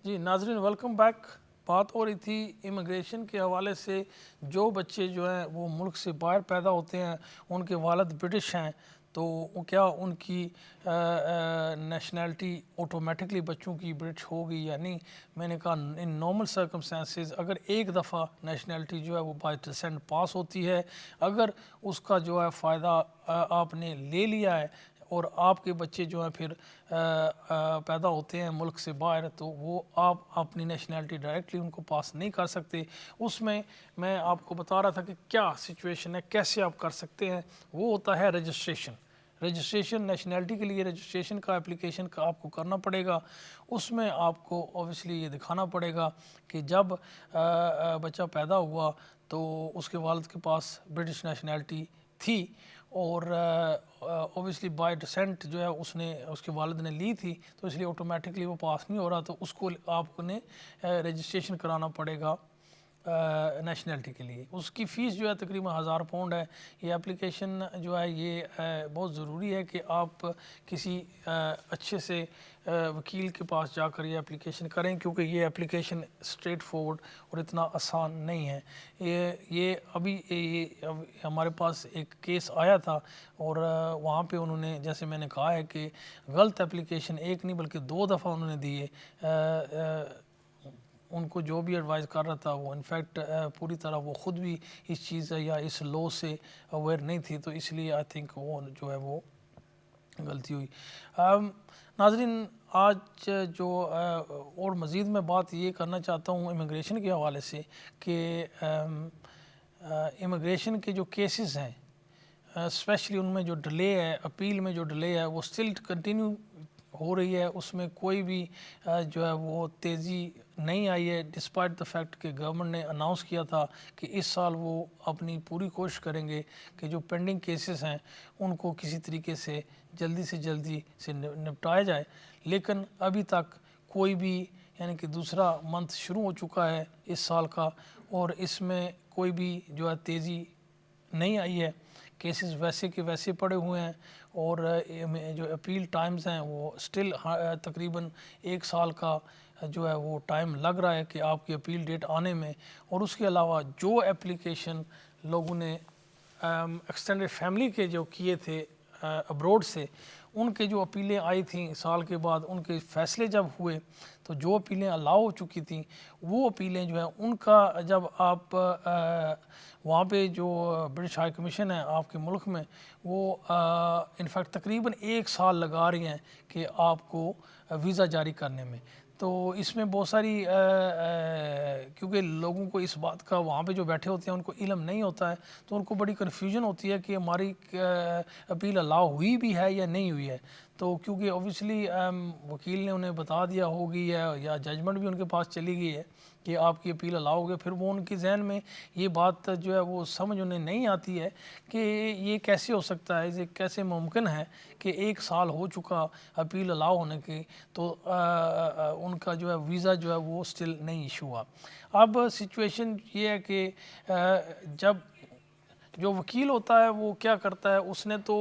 جی ناظرین welcome back. بات ہو رہی تھی امیگریشن کے حوالے سے. جو بچے جو ہیں وہ ملک سے باہر پیدا ہوتے ہیں، ان کے والد برٹش ہیں، تو کیا ان کی نیشنلٹی آٹومیٹکلی بچوں کی برٹش ہوگی یا نہیں؟ میں نے کہا ان نارمل سرکمسٹانسز اگر ایک دفعہ نیشنلٹی جو ہے وہ بائی ڈسینٹ پاس ہوتی ہے، اگر اس کا جو ہے فائدہ آپ نے لے لیا ہے اور آپ کے بچے جو ہیں پھر پیدا ہوتے ہیں ملک سے باہر، تو وہ آپ اپنی نیشنلٹی ڈائریکٹلی ان کو پاس نہیں کر سکتے. اس میں آپ کو بتا رہا تھا کہ کیا سچویشن ہے، کیسے آپ کر سکتے ہیں. وہ ہوتا ہے رجسٹریشن نیشنلٹی کے لیے. رجسٹریشن کا اپلیکیشن کا آپ کو کرنا پڑے گا. اس میں آپ کو اوبیسلی یہ دکھانا پڑے گا کہ جب بچہ پیدا ہوا تو اس کے والد کے پاس برٹش نیشنلٹی تھی، اور اوبیسلی بائی ڈسینٹ جو ہے اس کے والد نے لی تھی، تو اس لیے آٹومیٹکلی وہ پاس نہیں ہو رہا. تو اس کو آپ نے رجسٹریشن کرانا پڑے گا نیشنلٹی کے لیے. اس کی فیس جو ہے تقریباً £1000 ہے. یہ اپلیکیشن جو ہے یہ بہت ضروری ہے کہ آپ کسی اچھے سے وکیل کے پاس جا کر یہ اپلیکیشن کریں، کیونکہ یہ اپلیکیشن اسٹریٹ فارورڈ اور اتنا آسان نہیں ہے. یہ ابھی ہمارے پاس ایک کیس آیا تھا، اور وہاں پہ انہوں نے، جیسے میں نے کہا ہے کہ غلط اپلیکیشن ایک نہیں بلکہ 2 دفعہ انہوں نے دیے. ان کو جو بھی ایڈوائز کر رہا تھا وہ انفیکٹ پوری طرح وہ خود بھی اس چیز یا اس لو سے اویئر نہیں تھی، تو اس لیے آئی تھنک وہ جو ہے وہ غلطی ہوئی. ناظرین آج جو اور مزید میں بات یہ کرنا چاہتا ہوں امیگریشن کے حوالے سے کہ امیگریشن کے جو کیسز ہیں، اسپیشلی ان میں جو ڈیلے ہے، اپیل میں جو ڈیلے ہے وہ اسٹل کنٹینیو ہو رہی ہے. اس میں کوئی بھی جو ہے وہ تیزی نہیں آئی ہے، ڈسپائٹ دا فیکٹ کہ گورنمنٹ نے اناؤنس کیا تھا کہ اس سال وہ اپنی پوری کوشش کریں گے کہ جو پینڈنگ کیسز ہیں ان کو کسی طریقے سے جلدی سے نپٹایا جائے. لیکن ابھی تک کوئی بھی، یعنی کہ دوسرا منتھ شروع ہو چکا ہے اس سال کا، اور اس میں کوئی بھی جو ہے تیزی نہیں آئی ہے. کیسز ویسے کے ویسے پڑے ہوئے ہیں، اور جو اپیل ٹائمز ہیں وہ اسٹل تقریباً 1 سال کا جو ہے وہ ٹائم لگ رہا ہے کہ آپ کی اپیل ڈیٹ آنے میں. اور اس کے علاوہ جو اپلیکیشن لوگوں نے ایکسٹینڈڈ فیملی کے جو کیے تھے ابروڈ سے، ان کے جو اپیلیں آئی تھیں سال کے بعد، ان کے فیصلے جب ہوئے تو جو اپیلیں الاؤ ہو چکی تھیں وہ اپیلیں جو ہیں ان کا جب آپ وہاں پہ جو برٹش ہائی کمیشن ہے آپ کے ملک میں، وہ انفیکٹ تقریباً 1 سال لگا رہی ہیں کہ آپ کو ویزا جاری کرنے میں. تو اس میں بہت ساری کیونکہ لوگوں کو اس بات کا، وہاں پہ جو بیٹھے ہوتے ہیں ان کو علم نہیں ہوتا ہے، تو ان کو بڑی کنفیوژن ہوتی ہے کہ ہماری اپیل الاؤ ہوئی بھی ہے یا نہیں ہوئی ہے. تو کیونکہ اوبیسلی وکیل نے انہیں بتا دیا ہوگی ہے یا ججمنٹ بھی ان کے پاس چلی گئی ہے کہ آپ کی اپیل الاؤ ہوگی، پھر وہ ان کے ذہن میں یہ بات جو ہے وہ سمجھ انہیں نہیں آتی ہے کہ یہ کیسے ہو سکتا ہے، یہ کیسے ممکن ہے کہ 1 سال ہو چکا اپیل الاؤ ہونے کی تو ان کا جو ہے ویزا جو ہے وہ اسٹل نہیں ایشو ہوا. اب سچویشن یہ ہے کہ جب جو وکیل ہوتا ہے وہ کیا کرتا ہے، اس نے تو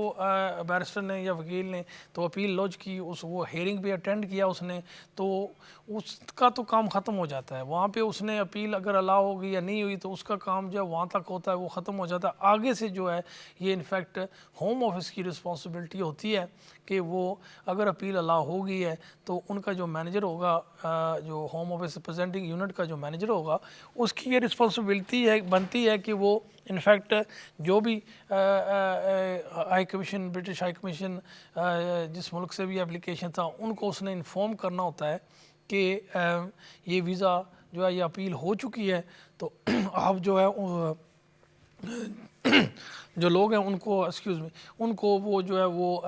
بیرسٹر نے یا وکیل نے تو اپیل لوج کی، وہ ہیئرنگ بھی اٹینڈ کیا اس نے، تو اس کا تو کام ختم ہو جاتا ہے. وہاں پہ اس نے اپیل اگر الاؤ ہوگی یا نہیں ہوئی تو اس کا کام جو ہے وہاں تک ہوتا ہے، وہ ختم ہو جاتا ہے. آگے سے جو ہے یہ انفیکٹ ہوم آفس کی رسپانسبلٹی ہوتی ہے کہ وہ اگر اپیل الاؤ ہو گئی ہے تو ان کا جو مینیجر ہوگا، جو ہوم آفس ریپرزینٹنگ یونٹ کا جو مینیجر ہوگا، اس کی یہ رسپانسبلٹی بنتی ہے کہ وہ انفیکٹ جو بھی high commission, British high commission جس ملک سے بھی اپلیکیشن تھا، ان کو اس نے انفارم کرنا ہوتا ہے کہ یہ ویزا جو ہے یہ اپیل ہو چکی ہے. تو آپ جو ہے جو لوگ ہیں ان کو ان کو وہ جو ہے وہ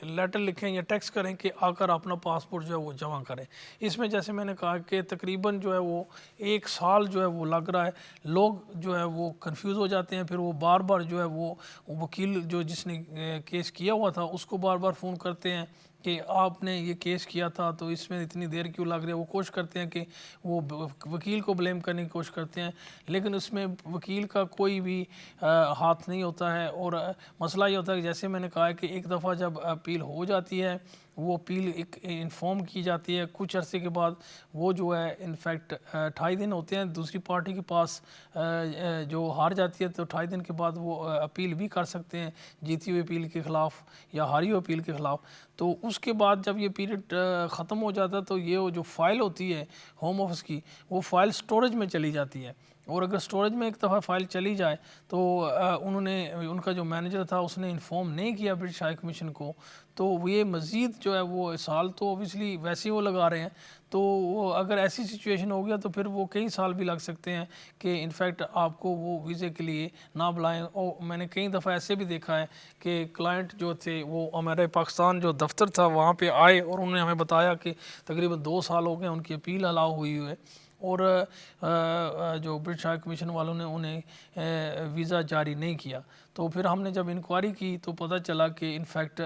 لیٹر لکھیں یا ٹیکسٹ کریں کہ آ کر اپنا پاسپورٹ جو ہے وہ جمع کریں. اس میں جیسے میں نے کہا کہ تقریباً جو ہے وہ 1 سال جو ہے وہ لگ رہا ہے. لوگ جو ہے وہ کنفیوز ہو جاتے ہیں، پھر وہ بار بار جو ہے وہ وکیل جو جس نے کیس کیا ہوا تھا اس کو بار بار فون کرتے ہیں کہ آپ نے یہ کیس کیا تھا تو اس میں اتنی دیر کیوں لگ رہی ہے. وہ کوشش کرتے ہیں کہ وہ وکیل کو بلیم کرنے کی کوشش کرتے ہیں، لیکن اس میں وکیل کا کوئی بھی ہاتھ نہیں ہوتا ہے. اور مسئلہ یہ ہوتا ہے کہ جیسے میں نے کہا کہ ایک دفعہ جب اپیل ہو جاتی ہے وہ اپیل ایک انفارم کی جاتی ہے، کچھ عرصے کے بعد وہ جو ہے انفیکٹ 28 دن ہوتے ہیں دوسری پارٹی کے پاس، جو ہار جاتی ہے تو 28 دن کے بعد وہ اپیل بھی کر سکتے ہیں جیتی ہوئی اپیل کے خلاف یا ہاری ہوئی اپیل کے خلاف. تو اس کے بعد جب یہ پیریڈ ختم ہو جاتا ہے تو یہ جو فائل ہوتی ہے ہوم آفس کی وہ فائل سٹوریج میں چلی جاتی ہے، اور اگر سٹوریج میں ایک دفعہ فائل چلی جائے تو انہوں نے ان کا جو مینیجر تھا اس نے انفارم نہیں کیا برٹش ہائی کمیشن کو، تو یہ مزید جو ہے وہ سال تو اوبیسلی ویسے ہی وہ لگا رہے ہیں. تو وہ اگر ایسی سچویشن ہو گیا تو پھر وہ کئی سال بھی لگ سکتے ہیں کہ انفیکٹ آپ کو وہ ویزے کے لیے نہ بلائیں. اور میں نے کئی دفعہ ایسے بھی دیکھا ہے کہ کلائنٹ جو تھے وہ ہمارے پاکستان جو دفتر تھا وہاں پہ آئے اور انہوں نے ہمیں بتایا کہ تقریباً 2 سال ہو گئے ان کی اپیل الاؤ ہوئی ہے، اور جو برٹش ہائی کمیشن والوں نے انہیں ویزا جاری نہیں کیا. تو پھر ہم نے جب انکوائری کی تو پتہ چلا کہ انفیکٹ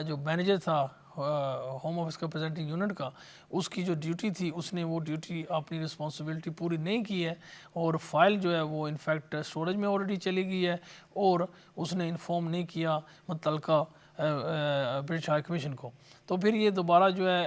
جو مینیجر تھا ہوم آفس کا پریزنٹنگ یونٹ کا، اس کی جو ڈیوٹی تھی اس نے وہ ڈیوٹی اپنی رسپانسبلٹی پوری نہیں کی ہے، اور فائل جو ہے وہ انفیکٹ سٹوریج میں آلریڈی چلی گئی ہے، اور اس نے انفارم نہیں کیا متعلقہ برٹش ہائی کمیشن کو. تو پھر یہ دوبارہ جو ہے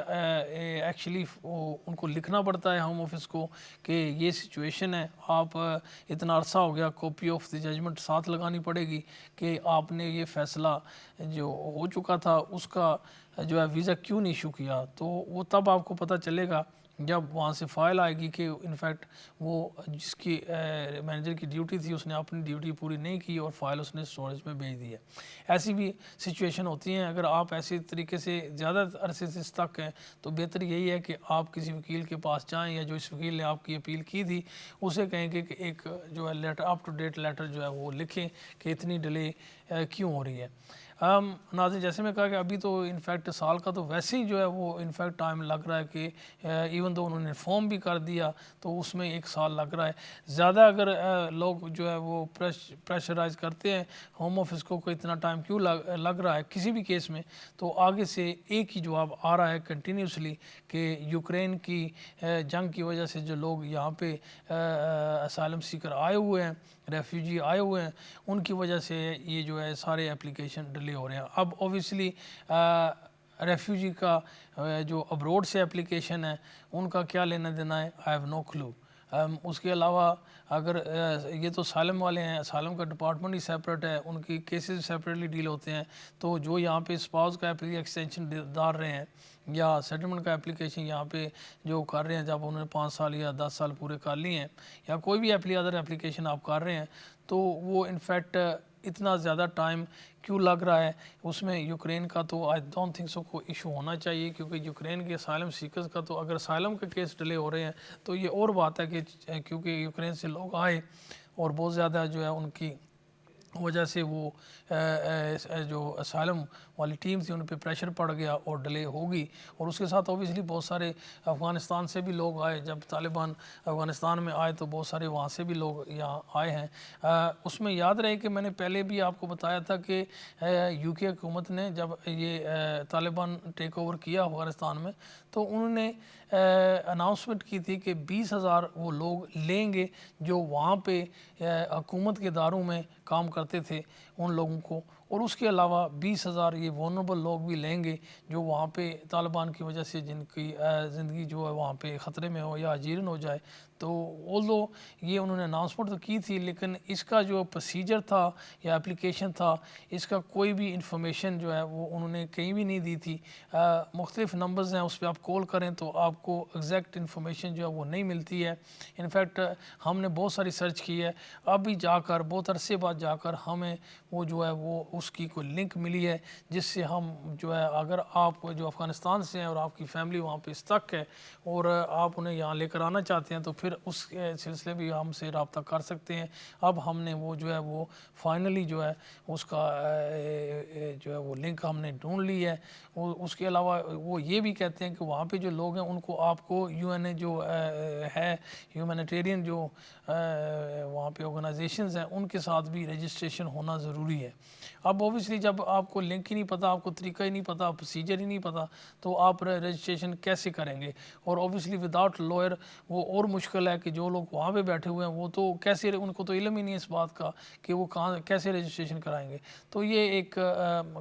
ایکچولی ان کو لکھنا پڑتا ہے ہوم آفس کو کہ یہ سچویشن ہے، آپ اتنا عرصہ ہو گیا، کاپی آف دی ججمنٹ ساتھ لگانی پڑے گی کہ آپ نے یہ فیصلہ جو ہو چکا تھا اس کا جو ہے ویزا کیوں نہیں ایشو کیا. تو وہ تب آپ کو پتہ چلے گا جب وہاں سے فائل آئے گی کہ انفیکٹ وہ جس کی مینیجر کی ڈیوٹی تھی اس نے اپنی ڈیوٹی پوری نہیں کی اور فائل اس نے اسٹوریج میں بھیج دی ہے. ایسی بھی سچویشن ہوتی ہیں. اگر آپ ایسی طریقے سے زیادہ عرصے سے اسٹک ہیں تو بہتر یہی ہے کہ آپ کسی وکیل کے پاس جائیں، یا جو اس وکیل نے آپ کی اپیل کی تھی اسے کہیں کہ ایک جو ہے letter up to date letter جو ہے وہ لکھیں کہ اتنی ڈیلے کیوں ہو رہی ہے. ناظرین جیسے میں کہا کہ ابھی تو انفیکٹ سال کا تو ویسے ہی جو ہے وہ انفیکٹ ٹائم لگ رہا ہے کہ ایون دو انہوں نے فارم بھی کر دیا تو اس میں 1 سال لگ رہا ہے. زیادہ اگر لوگ جو ہے وہ پریشرائز کرتے ہیں ہوم آفس کو اتنا ٹائم کیوں لگ رہا ہے کسی بھی کیس میں، تو آگے سے ایک ہی جواب آ رہا ہے کنٹینیوسلی کہ یوکرین کی جنگ کی وجہ سے جو لوگ یہاں پہ اسائلم سیکر آئے ہوئے ہیں، ریفیوجی آئے ہوئے ہیں، ان کی وجہ سے یہ جو ہے سارے اپلیکیشن ڈیلے ہو رہے ہیں. اب اوبیسلی ریفیوجی کا جو ابروڈ سے اپلیکیشن ہے ان کا کیا لینا دینا ہے، آئی ہیو نو کلو. اس کے علاوہ اگر یہ تو اسائلم والے ہیں، اسائلم کا ڈپارٹمنٹ ہی سیپریٹ ہے، ان کی کیسز سیپریٹلی ڈیل ہوتے ہیں. تو جو یہاں پہ اسپاؤس کا ایکسٹینشن ڈال رہے ہیں یا سیٹلمنٹ کا اپلیکیشن یہاں پہ جو کر رہے ہیں جب انہوں نے 5 سال یا 10 سال پورے کر لیے ہیں، یا کوئی بھی ادر اپلیکیشن آپ کر رہے ہیں، تو وہ انفیکٹ اتنا زیادہ ٹائم کیوں لگ رہا ہے. اس میں یوکرین کا تو آئی ڈونٹ تھنک سو کو ایشو ہونا چاہیے، کیونکہ یوکرین کے اسائلم سیکرز کا تو اگر اسائلم کے کیس ڈیلے ہو رہے ہیں تو یہ اور بات ہے کہ کیونکہ یوکرین سے لوگ آئے اور بہت زیادہ جو ہے ان کی وجہ سے وہ جو اسائلم والی ٹیم تھی ان پہ پریشر پڑ گیا اور ڈیلے ہوگی. اور اس کے ساتھ اوبیسلی بہت سارے افغانستان سے بھی لوگ آئے، جب طالبان افغانستان میں آئے تو بہت سارے وہاں سے بھی لوگ یہاں آئے ہیں. اس میں یاد رہے کہ میں نے پہلے بھی آپ کو بتایا تھا کہ یو کے حکومت نے جب یہ طالبان ٹیک اوور کیا افغانستان میں تو انہوں نے اناؤنسمنٹ کی تھی کہ 20,000 وہ لوگ لیں گے جو وہاں پہ حکومت کے اداروں میں کام کرتے تھے ان لوگوں کو، اور اس کے علاوہ 20,000 یہ وولنریبل لوگ بھی لیں گے جو وہاں پہ طالبان کی وجہ سے جن کی زندگی جو ہے وہاں پہ خطرے میں ہو یا اجیرن ہو جائے. تو آلدو یہ انہوں نے اناؤنسمنٹ تو کی تھی لیکن اس کا جو پروسیجر تھا یا اپلیکیشن تھا اس کا کوئی بھی انفارمیشن جو ہے وہ انہوں نے کہیں بھی نہیں دی تھی. مختلف نمبرز ہیں اس پہ آپ کال کریں تو آپ کو ایگزیکٹ انفارمیشن جو ہے وہ نہیں ملتی ہے. انفیکٹ ہم نے بہت ساری سرچ کی ہے، اب بھی جا کر بہت عرصے بعد جا کر ہمیں وہ جو ہے وہ اس کی کوئی لنک ملی ہے جس سے ہم جو ہے اگر آپ جو افغانستان سے ہیں اور آپ کی فیملی وہاں پہ اسٹک ہے اور آپ انہیں یہاں لے کر آنا چاہتے ہیں تو پھر اس سلسلے بھی ہم سے رابطہ کر سکتے ہیں. اب ہم نے وہ جو ہے وہ فائنلی جو ہے اس کا جو ہے وہ لنک ہم نے ڈھونڈ لی ہے. اس کے علاوہ وہ یہ بھی کہتے ہیں کہ وہاں پہ جو لوگ ہیں ان کو آپ کو یو این اے جو ہے ہیومینیٹیرین جو وہاں پہ آرگنائزیشنز ہیں ان کے ساتھ بھی رجسٹریشن ہونا ضروری ہے. اب اوبیسلی جب آپ کو لنک ہی نہیں پتہ, آپ کو طریقہ ہی نہیں پتہ, پروسیجر ہی نہیں پتہ, تو آپ رجسٹریشن کیسے کریں گے؟ اور اوبیسلی وداؤٹ لائر وہ اور مشکل ہے کہ جو لوگ وہاں پہ بیٹھے ہوئے ہیں وہ تو کیسے, ان کو تو علم ہی نہیں ہے اس بات کا کہ وہ کہاں کیسے رجسٹریشن کرائیں گے. تو یہ ایک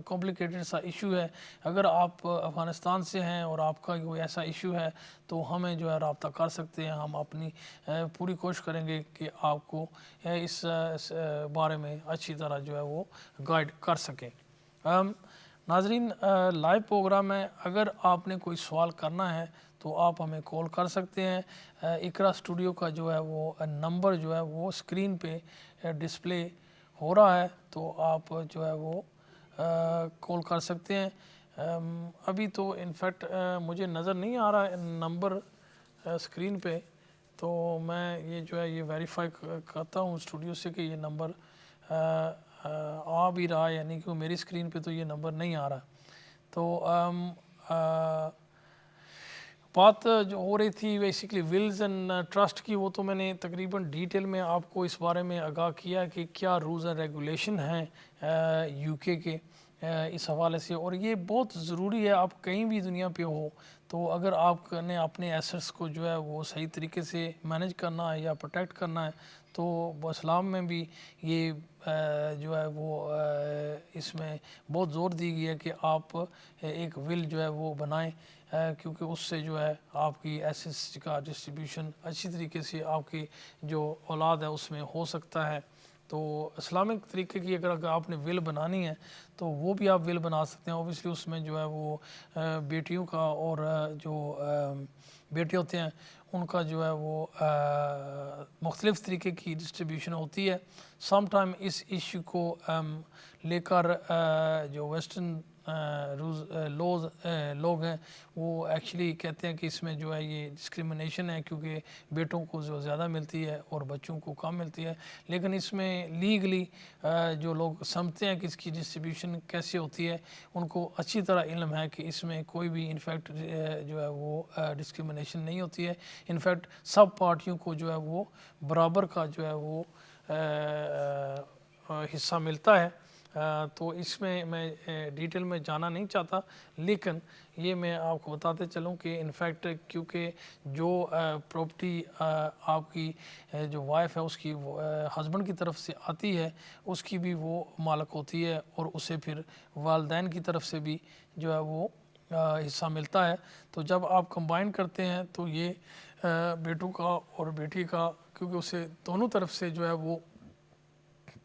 کمپلیکیٹڈ سا ایشو ہے. اگر آپ افغانستان سے ہیں اور آپ کا کوئی ایسا ایشو ہے تو ہمیں جو ہے رابطہ کر سکتے ہیں. ہم اپنی پوری کوشش کریں گے کہ آپ کو اس بارے میں اچھی طرح جو ہے وہ گائیڈ کر سکیں. ناظرین, لائیو پروگرام ہے, اگر آپ نے کوئی سوال کرنا ہے تو آپ ہمیں کال کر سکتے ہیں. اقرا اسٹوڈیو کا جو ہے وہ نمبر جو ہے وہ اسکرین پہ ڈسپلے ہو رہا ہے, تو آپ جو ہے وہ کال کر سکتے ہیں. ابھی تو انفیکٹ مجھے نظر نہیں آ رہا ہے نمبر اسکرین پہ, تو میں یہ جو ہے یہ ویریفائی کرتا ہوں اسٹوڈیو سے کہ یہ نمبر آ بھی رہا ہے, یعنی کہ میری اسکرین پہ تو یہ نمبر نہیں آ رہا. تو بات جو ہو رہی تھی بیسیکلی ولز اینڈ ٹرسٹ کی, وہ تو میں نے تقریباً ڈیٹیل میں آپ کو اس بارے میں آگاہ کیا کہ کیا رولز اینڈ ریگولیشن ہیں یو کے اس حوالے سے. اور یہ بہت ضروری ہے, آپ کہیں بھی دنیا پہ ہو تو اگر آپ نے اپنے ایسٹس کو جو ہے وہ صحیح طریقے سے مینیج کرنا ہے یا پروٹیکٹ کرنا ہے تو اسلام میں بھی یہ جو ہے وہ اس میں بہت زور دی گئی ہے کہ آپ ایک ول جو ہے وہ بنائیں, کیونکہ اس سے جو ہے آپ کی ایسٹس کا ڈسٹریبیوشن اچھی طریقے سے آپ کی جو اولاد ہے اس میں ہو سکتا ہے. تو اسلامک طریقے کی اگر آپ نے ول بنانی ہے تو وہ بھی آپ ول بنا سکتے ہیں. اوبیسلی اس میں جو ہے وہ بیٹیوں کا اور جو بیٹے ہوتے ہیں ان کا جو ہے وہ مختلف طریقے کی ڈسٹریبیوشن ہوتی ہے. سم ٹائم اس ایشو کو لے کر جو ویسٹرن لوگ ہیں وہ ایکچولی کہتے ہیں کہ اس میں جو ہے یہ ڈسکریمنیشن ہے کیونکہ بیٹوں کو جو زیادہ ملتی ہے اور بچوں کو کم ملتی ہے. لیکن اس میں لیگلی جو لوگ سمجھتے ہیں کہ اس کی ڈسٹریبیوشن کیسے ہوتی ہے ان کو اچھی طرح علم ہے کہ اس میں کوئی بھی انفیکٹ جو ہے وہ ڈسکریمنیشن نہیں ہوتی ہے. انفیکٹ سب پارٹیوں کو جو ہے وہ برابر کا جو ہے وہ حصہ ملتا ہے. تو اس میں ڈیٹیل میں جانا نہیں چاہتا, لیکن یہ میں آپ کو بتاتے چلوں کہ انفیکٹ کیونکہ جو پراپرٹی آپ کی جو وائف ہے اس کی ہسبینڈ کی طرف سے آتی ہے اس کی بھی وہ مالک ہوتی ہے, اور اسے پھر والدین کی طرف سے بھی جو ہے وہ حصہ ملتا ہے. تو جب آپ کمبائن کرتے ہیں تو یہ بیٹوں کا اور بیٹی کا, کیونکہ اسے دونوں طرف سے جو ہے وہ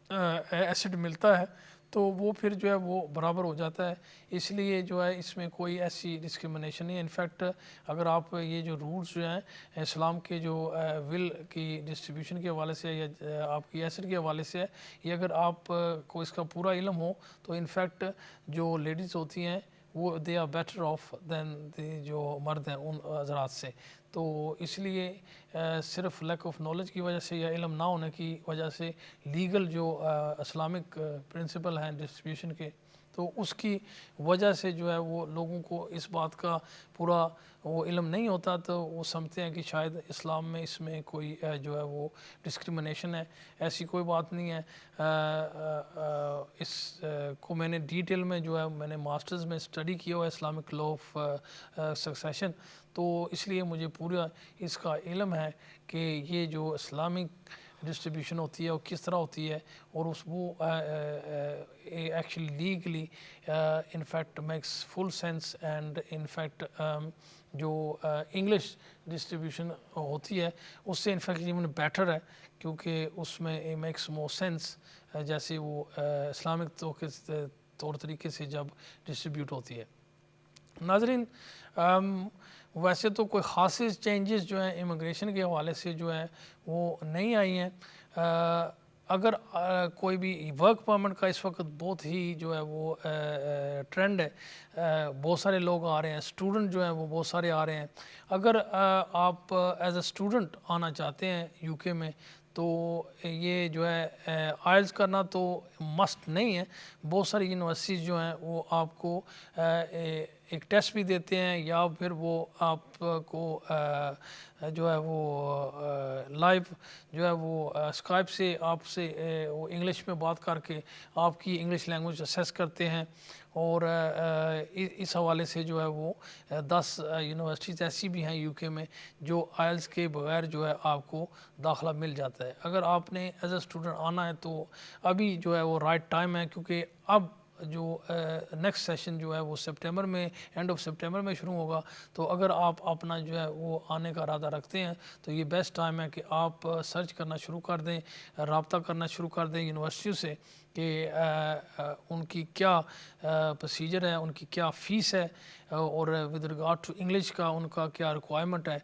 ایسڈ ملتا ہے تو وہ پھر جو ہے وہ برابر ہو جاتا ہے. اس لیے جو ہے اس میں کوئی ایسی ڈسکریمنیشن نہیں ہے. انفیکٹ اگر آپ یہ جو رولز جو ہیں اسلام کے جو ول کی ڈسٹریبیوشن کے حوالے سے یا آپ کی ایسڈ کے حوالے سے ہے, یہ اگر آپ کو اس کا پورا علم ہو تو انفیکٹ جو لیڈیز ہوتی ہیں وہ دے آر بیٹر آف دین جو مرد ہیں ان حضرات سے. تو اس لیے صرف لیک آف نالج کی وجہ سے یا علم نہ ہونے کی وجہ سے لیگل جو اسلامک پرنسپل ہیں ڈسٹریبیوشن کے, تو اس کی وجہ سے جو ہے وہ لوگوں کو اس بات کا پورا وہ علم نہیں ہوتا, تو وہ سمجھتے ہیں کہ شاید اسلام میں اس میں کوئی جو ہے وہ ڈسکریمنیشن ہے. ایسی کوئی بات نہیں ہے. اس کو میں نے ڈیٹیل میں جو ہے میں نے ماسٹرز میں اسٹڈی کیا ہوا ہے اسلامک لا آف سکسیشن, تو اس لیے مجھے پورا اس کا علم ہے کہ یہ جو اسلامک ڈسٹریبیوشن ہوتی ہے وہ کس طرح ہوتی ہے, اور اس وہ actually legally in fact makes full sense. And in fact جو انگلش ڈسٹریبیوشن ہوتی ہے اس سے انفیکٹ ایون بیٹر ہے, کیونکہ اس میں میکس مور سینس جیسے وہ اسلامک طور طریقے سے جب ڈسٹریبیوٹ ہوتی ہے. ناظرین, ویسے تو کوئی خاص چینجز جو ہیں امیگریشن کے حوالے سے جو ہے وہ نہیں آئی ہیں. اگر کوئی بھی ورک پرمٹ کا اس وقت بہت ہی جو ہے وہ ٹرینڈ ہے, بہت سارے لوگ آ رہے ہیں, اسٹوڈنٹ جو ہیں وہ بہت سارے آ رہے ہیں. اگر آپ ایز اے اسٹوڈنٹ آنا چاہتے ہیں یو کے میں تو یہ جو ہے آئلس کرنا تو مسٹ نہیں ہے. بہت ساری یونیورسٹیز جو ہیں وہ آپ کو ایک ٹیسٹ بھی دیتے ہیں یا پھر وہ آپ کو جو ہے وہ لائیو جو ہے وہ اسکائپ سے آپ سے وہ انگلش میں بات کر کے آپ کی انگلش لینگویج اسیس کرتے ہیں. اور اس حوالے سے جو ہے وہ 10 یونیورسٹیز ایسی بھی ہیں یو کے میں جو آئلس کے بغیر جو ہے آپ کو داخلہ مل جاتا ہے. اگر آپ نے ایز اے اسٹوڈنٹ آنا ہے تو ابھی جو ہے وہ رائٹ ٹائم ہے, کیونکہ اب جو نیکسٹ سیشن جو ہے وہ سپٹمبر میں اینڈ آف سپٹمبر میں شروع ہوگا. تو اگر آپ اپنا جو ہے وہ آنے کا ارادہ رکھتے ہیں تو یہ بیسٹ ٹائم ہے کہ آپ سرچ کرنا شروع کر دیں, رابطہ کرنا شروع کر دیں یونیورسٹیوں سے کہ ان کی کیا پروسیجر ہے, ان کی کیا فیس ہے, اور ود ریگارڈ ٹو انگلش کا ان کا کیا ریکوائرمنٹ ہے.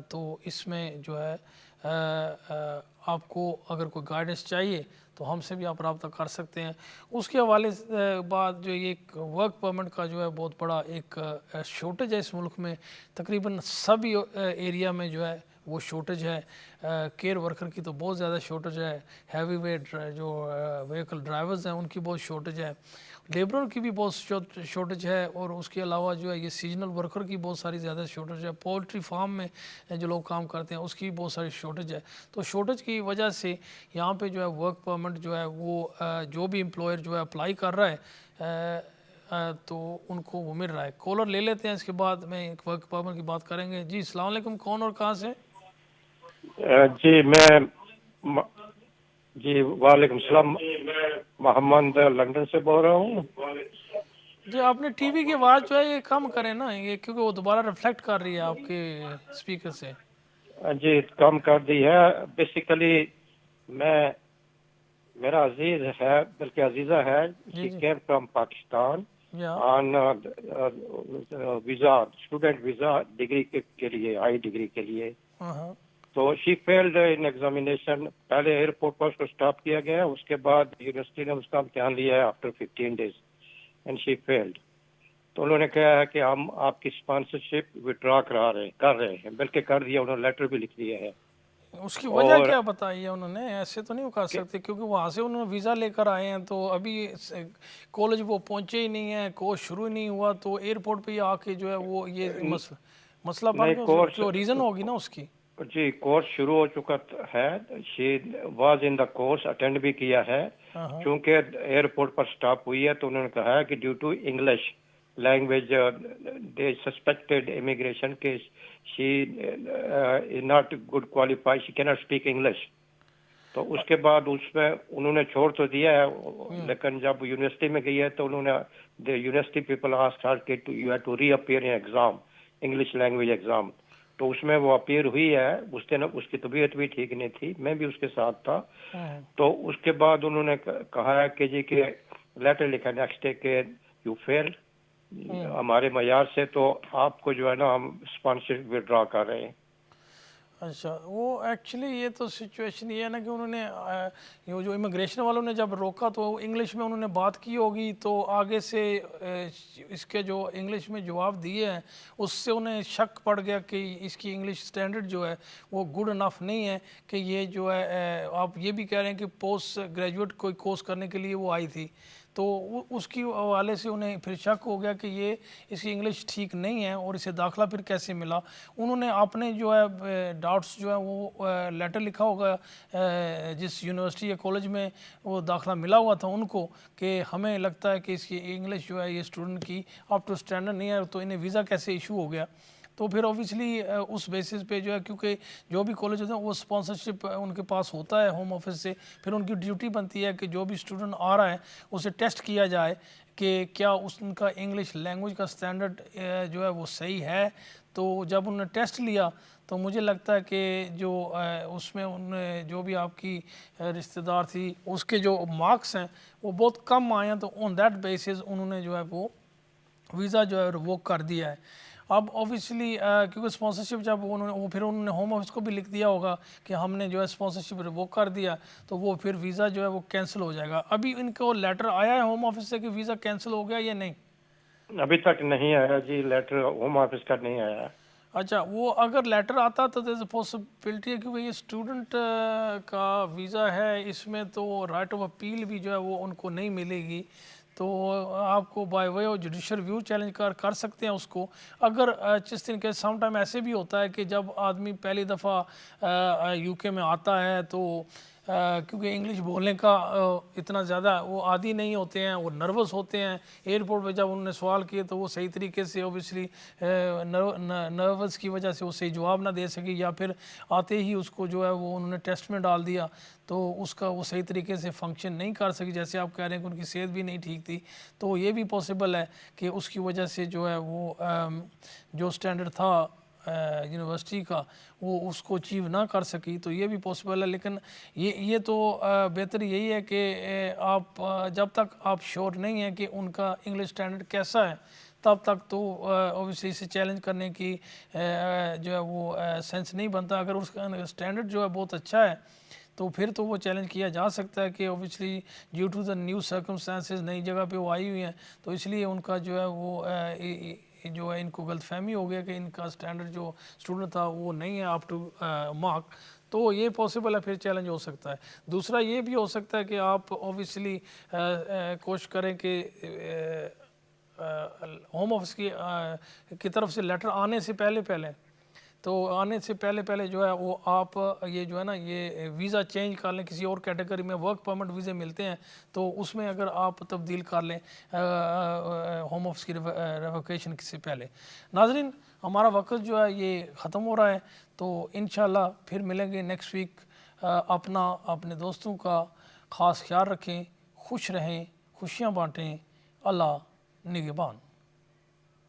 تو اس میں جو ہے آپ کو اگر کوئی گائیڈنس چاہیے تو ہم سے بھی آپ رابطہ کر سکتے ہیں. اس کے حوالے بعد جو یہ ایک ورک پرمٹ کا جو ہے بہت بڑا ایک شارٹیج ہے اس ملک میں, تقریباً سبھی ایریا میں جو ہے وہ شارٹیج ہے. کیئر ورکر کی تو بہت زیادہ شارٹیج ہے, ہیوی ویٹ جو وہیکل ڈرائیورز ہیں ان کی بہت شارٹیج ہے, لیبرر کی بھی بہت شارٹیج ہے, اور اس کے علاوہ جو ہے یہ سیزنل ورکر کی بہت ساری زیادہ شارٹیج ہے, پولٹری فارم میں جو لوگ کام کرتے ہیں اس کی بہت ساری شارٹیج ہے. تو شارٹیج کی وجہ سے یہاں پہ جو ہے ورک پرمٹ جو ہے وہ جو بھی امپلائر جو ہے اپلائی کر رہا ہے تو ان کو وہ مل رہا ہے. کالر لے لیتے ہیں, اس کے بعد میں ایک ورک پرمٹ کی بات کریں گے. جی السلام علیکم, کون اور کہاں سے؟ جی جی وعلیکم السلام, محمد لندن سے بول رہا ہوں. جی آپ نے ٹی وی کی آواز جو ہے یہ کم کریں نا, یہ کیونکہ وہ دوبارہ ریفلیکٹ کر رہی ہے آپ کے اسپیکر سے. جی کم کر دی ہے. بیسیکلی میرا عزیز ہے, بلکہ عزیزہ ہے, جی شی جی کیم فرام پاکستان یا آن ویزا, اسٹوڈنٹ ویزا, ڈگری کے لیے, ہائی ڈگری کے لیے. ہاں ہاں تو شی فیلڈ ان ایگزامینیشن. پہلے ایئرپورٹ پر اس کو اسٹاپ کیا گیا, اس کے بعد یونیورسٹی نے اس کا امتحان لیا ہے after 15 days and she felt. تو انہوں نے کہا ہے کہ ہم آپ کی اسپانسرشپ وڈرا کر رہے ہیں, بلکہ کر دیا, انہوں نے لیٹر بھی لکھ دیا ہے. اس کی وجہ اور کیا بتائی ہے انہوں نے؟ ایسے تو نہیں وہ کر سکتے کیونکہ وہاں سے انہوں نے ویزا لے کر آئے ہیں, تو ابھی کالج وہ پہنچے ہی نہیں ہیں, کورس شروع ہی نہیں ہوا, تو ایئرپورٹ پہ ہی آ کے جو ہے وہ یہ مسئلہ بن نہیں, گیا. کورس, جو ریزن ہوگی نا اس کی. جی کورس شروع ہو چکا ہے. She was in the course, attend بھی کیا ہے. ہاں ہاں چونکہ ایئرپورٹ پر اسٹاپ ہوئی ہے تو انہوں نے کہا ہے کہ due to English language the suspected immigration کے she is not good qualify, she can't speak English. تو اس کے بعد اس میں انہوں نے چھوڑ تو دیا ہے, لیکن جب یونیورسٹی میں گئی ہے تو انہوں نے the university people asked her کہ you have to reappear in exam, English language exam. تو اس میں وہ اپیئر ہوئی ہے. اس دن اس کی طبیعت بھی ٹھیک نہیں تھی, میں بھی اس کے ساتھ تھا. تو اس کے بعد انہوں نے کہا ہے کہ جی کہ لیٹر لکھا نیکسٹ ڈے کہ یو فیل ہمارے معیار سے, تو آپ کو جو ہے نا ہم اسپانسرشپ وڈرا کر رہے ہیں. اچھا, وہ ایکچولی یہ تو سچویشن یہ ہے نا کہ انہوں نے یہ جو امیگریشن والوں نے جب روکا تو انگلش میں انہوں نے بات کی ہوگی, تو آگے سے اس کے جو انگلش میں جواب دیے ہیں اس سے انہیں شک پڑ گیا کہ اس کی انگلش سٹینڈرڈ جو ہے وہ گڈ انف نہیں ہے, کہ یہ جو ہے آپ یہ بھی کہہ رہے ہیں کہ پوسٹ گریجویٹ کوئی کورس کرنے کے لیے وہ آئی تھی, تو اس کی حوالے سے انہیں پھر شک ہو گیا کہ یہ اس کی انگلش ٹھیک نہیں ہے اور اسے داخلہ پھر کیسے ملا. انہوں نے اپنے جو ہے ڈاؤٹس جو ہے وہ لیٹر لکھا ہوگا جس یونیورسٹی یا کالج میں وہ داخلہ ملا ہوا تھا ان کو, کہ ہمیں لگتا ہے کہ اس کی انگلش جو ہے یہ اسٹوڈنٹ کی اپ ٹو اسٹینڈرڈ نہیں ہے, تو انہیں ویزا کیسے ایشو ہو گیا. تو پھر اوبیسلی اس بیسس پہ جو ہے, کیونکہ جو بھی کالج ہوتے ہیں وہ اسپانسرشپ ان کے پاس ہوتا ہے ہوم آفس سے, پھر ان کی ڈیوٹی بنتی ہے کہ جو بھی اسٹوڈنٹ آ رہا ہے اسے ٹیسٹ کیا جائے کہ کیا اس کا انگلش لینگویج کا سٹینڈرڈ جو ہے وہ صحیح ہے. تو جب انہوں نے ٹیسٹ لیا تو مجھے لگتا ہے کہ جو اس میں ان جو بھی آپ کی رشتہ دار تھی اس کے جو مارکس ہیں وہ بہت کم آئے ہیں, تو آن دیٹ بیسس انہوں نے جو ہے وہ ویزا جو ہے ریووک کر دیا ہے. اب اوبیسلی کیونکہ اسپانسرشپ جب پھر انہوں نے ہوم آفس کو بھی لکھ دیا ہوگا کہ ہم نے جو ہے اسپانسرشپ ریووک کر دیا, تو وہ پھر ویزا جو ہے وہ کینسل ہو جائے گا. ابھی ان کو لیٹر آیا ہے ہوم آفس سے کہ ویزا کینسل ہو گیا یا نہیں؟ ابھی تک نہیں آیا جی, لیٹر ہوم آفس کا نہیں آیا. اچھا وہ اگر لیٹر آتا تو دیر از اے پاسبلٹی ہے کہ یہ اسٹوڈنٹ کا ویزا ہے، اس میں تو رائٹ آف اپیل بھی جو ہے وہ ان کو نہیں ملے گی، تو آپ کو by way of judicial review challenge کر سکتے ہیں اس کو. اگر جس دن کے سم ٹائم ایسے بھی ہوتا ہے کہ جب آدمی پہلی دفعہ یو کے میں آتا ہے تو کیونکہ انگلش بولنے کا اتنا زیادہ وہ عادی نہیں ہوتے ہیں، وہ نروس ہوتے ہیں. ایئرپورٹ پہ جب انہوں نے سوال کیے تو وہ صحیح طریقے سے اوبیسلی نروس کی وجہ سے وہ صحیح جواب نہ دے سکی، یا پھر آتے ہی اس کو جو ہے وہ انہوں نے ٹیسٹ میں ڈال دیا تو اس کا وہ صحیح طریقے سے فنکشن نہیں کر سکی. جیسے آپ کہہ رہے ہیں کہ ان کی صحت بھی نہیں ٹھیک تھی، تو یہ بھی پاسبل ہے کہ اس کی وجہ سے جو ہے وہ جو سٹینڈرڈ تھا یونیورسٹی کا وہ اس کو اچیو نہ کر سکی، تو یہ بھی پاسبل ہے. لیکن یہ تو بہتر یہی ہے کہ آپ جب تک آپ شور نہیں ہیں کہ ان کا انگلش سٹینڈرڈ کیسا ہے تب تک تو اوبیسلی اسے چیلنج کرنے کی جو ہے وہ سینس نہیں بنتا. اگر اس کا سٹینڈرڈ جو ہے بہت اچھا ہے تو پھر تو وہ چیلنج کیا جا سکتا ہے کہ obviously due to the new circumstances نئی جگہ پہ وہ آئی ہوئی ہیں، تو اس لیے ان کا جو ہے وہ جو ہے ان کو غلط فہمی ہو گیا کہ ان کا سٹینڈرڈ جو اسٹوڈنٹ تھا وہ نہیں ہے اپ ٹو مارک، تو یہ پاسبل ہے پھر چیلنج ہو سکتا ہے. دوسرا یہ بھی ہو سکتا ہے کہ آپ اوبیسلی کوشش کریں کہ ہوم آفس کی طرف سے لیٹر آنے سے پہلے جو ہے وہ آپ یہ جو ہے نا یہ ویزا چینج کر لیں کسی اور کیٹیگری میں. ورک پرمٹ ویزے ملتے ہیں تو اس میں اگر آپ تبدیل کر لیں ہوم آفس کی ریووکیشن سے پہلے. ناظرین ہمارا وقت جو ہے یہ ختم ہو رہا ہے، تو انشاءاللہ پھر ملیں گے نیکسٹ ویک. اپنے دوستوں کا خاص خیال رکھیں، خوش رہیں، خوشیاں بانٹیں. اللہ نگہبان.